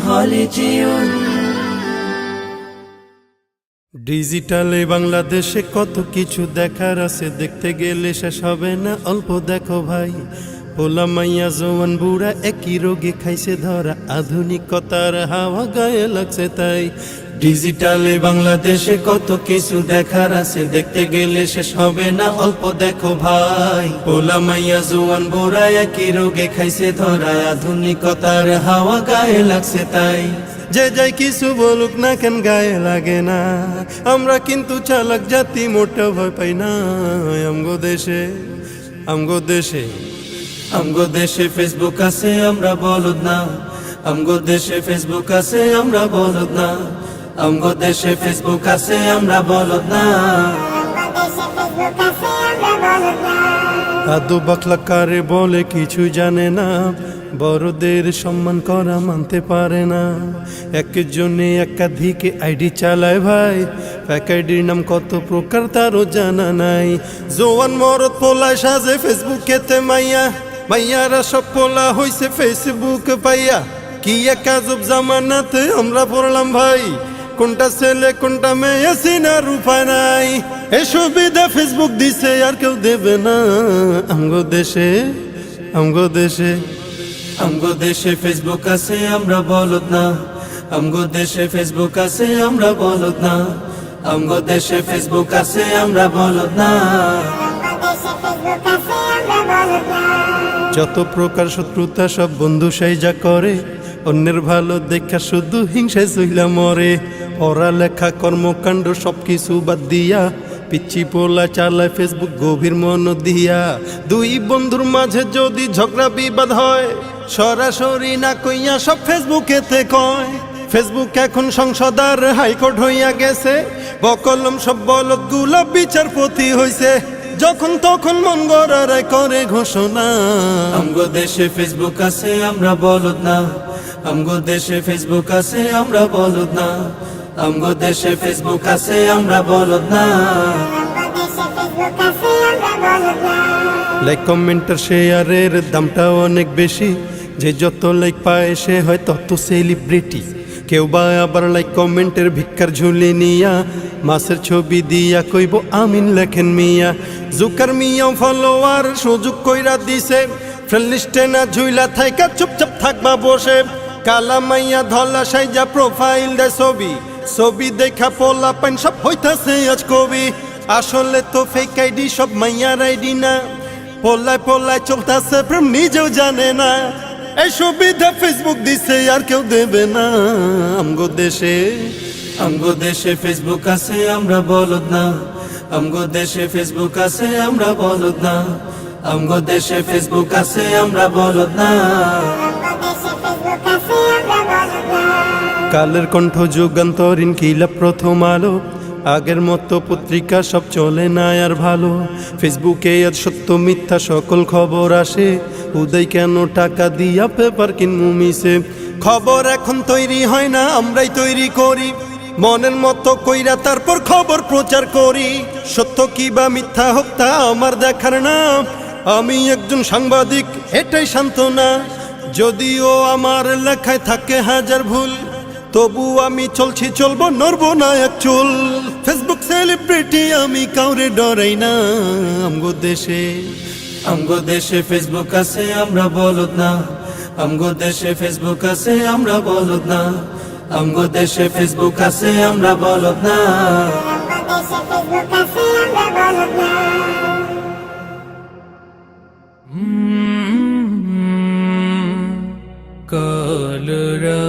হলিজিয়ন। ডিজিটালে বাংলাদেশে কত কিছু দেখার আছে, দেখতে গেলে শেষ হবে না। অল্প দেখো ভাই, পোলা মাইয়া জওয়ান বুড়া একই রোগে খাইছে ধরা, আধুনিকতার হাওয়া গায়ে লাগছে তাই। ডিজিটালে বাংলাদেশে কত কিছু দেখার আছে, দেখতে গেলে শেষ হবে না। অল্প দেখো ভাই, পোলা মাইয়া জওয়ান বুড়া একই রোগে খাইছে ধরা, আধুনিকতার হাওয়া গায়ে লাগছে তাই। যে যাই কিছু বলুক না কেন গায়ে লাগে না, আমরা কিন্তু চালাক জাতি, মোটা ভয় পাই না। আমগো দেশে আমগো দেশে আমগো দেশে ফেসবুক আছে, আমরা বলদ না। আমগো দেশে ফেসবুক আছে, আমরা বলদ না। আমগো দেশে ফেসবুক আছে, আমরা বলদ না। আদু বাকলা কারে বলে কিছু জানে না, বড়দের সম্মান করা মানতে পারে না। একজনে একাধিক আইডি চালায় ভাই, এক আইডির নাম কত প্রকার তারও জানা নাই। জোয়ান মরদ পোলায় সাজে ফেসবুকেতে মাইয়া, মাইয়ারা সব পোলা হইছে ফেসবুক পাইয়া। কি এক আজব জামানাতে আমরা পড়লাম ভাই, কোনটা ছেলে কোনটা মেয়ে চিনার উপায় নাই। এই সুবিধা ফেসবুক দিছে আর কেউ দেবে না। আমগো দেশে আমগো দেশে আমগো দেশে ফেসবুক আছে, আমরা বলদ না। আমগো দেশে ফেসবুক আছে, আমরা বলদ না। আমগো দেশে ফেসবুক আছে, আমরা বলদ না। যত প্রকার শত্রুতা সব বন্ধু সাইজা করে, অন্যের ভালো দেখা শুধু হিংসায় চইলা মরে। পড়ালেখা কর্মকাণ্ড সবকিছু বাদ দিয়া, পিচ্ছি পোলা চালায় ফেসবুক গভীর মন দিয়া। দুই বন্ধুর মাঝে যদি ঝগড়া বিবাদ হয়, সরাসরি না কইয়া সব ফেসবুকেতে কয়। ফেসবুক এখন সংসদ আর হাইকোর্ট হইয়া গেছে, বকলম সব বলদ গুলা বিচারপতি হইছে। যখন তখন মন গড়ায় করে ঘোষণা। আমগো দেশে ফেসবুক আছে, আমরা বলদ না। আমগো দেশে ফেসবুক আছে, আমরা বলদ না। আমগো দেশে ফেসবুক আছে, আমরা বলদ না। লাইক কমেন্টার শেয়ারের দামটা অনেক বেশি, যে যত লাইক পায় সে হয় তত সেলিব্রিটি। কেউ বা আবার লাইক কমেন্টের ভিক্ষার ঝুলি নিয়া, মাছের ছবি দিয়া কইব আমিন লেখেন মিয়া। জুকার মিয়াও ফলোয়ার সুযোগ কইরা দিছে, ফ্রেন্ড লিস্টে না ঝুইলা থাইকা চুপচাপ থাকবা বসে। কালা মাইয়া ধলা সাইজা প্রোফাইল দে ছবি, ছবি দেখা পোলা পাইন সব হইতাছে আজ কবি। আসলে তো ফেক আইডি সব মাইয়ার আইডি না, পোলায় পোলায় চলতাছে প্রেম নিজেও জানে না। এই সুবিধা ফেসবুক দিছে আর কেউ দেবে না। আমগো দেশে ফেসবুক আছে, আমরা বলদ না। আমগো দেশে ফেসবুক আছে, আমরা বলদ না। আমগো দেশে ফেসবুক আছে, আমরা বলদ না। কালের কণ্ঠ যুগান্তরীণ কিলা প্রথম আলো, আগের মতো পত্রিকা সব চলে না আর ভালো। ফেসবুকে আর সত্য মিথ্যা সকল খবর আসে, উদয় কেন টাকা দিয়া পেপার কিনমু মিশে। খবর এখন তৈরি হয় না, আমরাই তৈরি করি মনের মতো কইরা, তারপর খবর প্রচার করি। সত্য কি বা মিথ্যা হোক তা আমার দেখার না, আমি একজন সাংবাদিক এটাই সান্ত্বনা। যদিও আমার লেখায় থাকে হাজার ভুল, তবু আমি চলছি চলবো নড়বো না এক চুল। ফেসবুক সেলিব্রিটি আমি কাউরে ডরাই না। আমগো দেশে ফেসবুক আছে, আমরা বলদ না। আমগো দেশে ফেসবুক আছে, আমরা বলদ না। আমগো দেশে ফেসবুক আছে, আমরা বলদ না। কালরা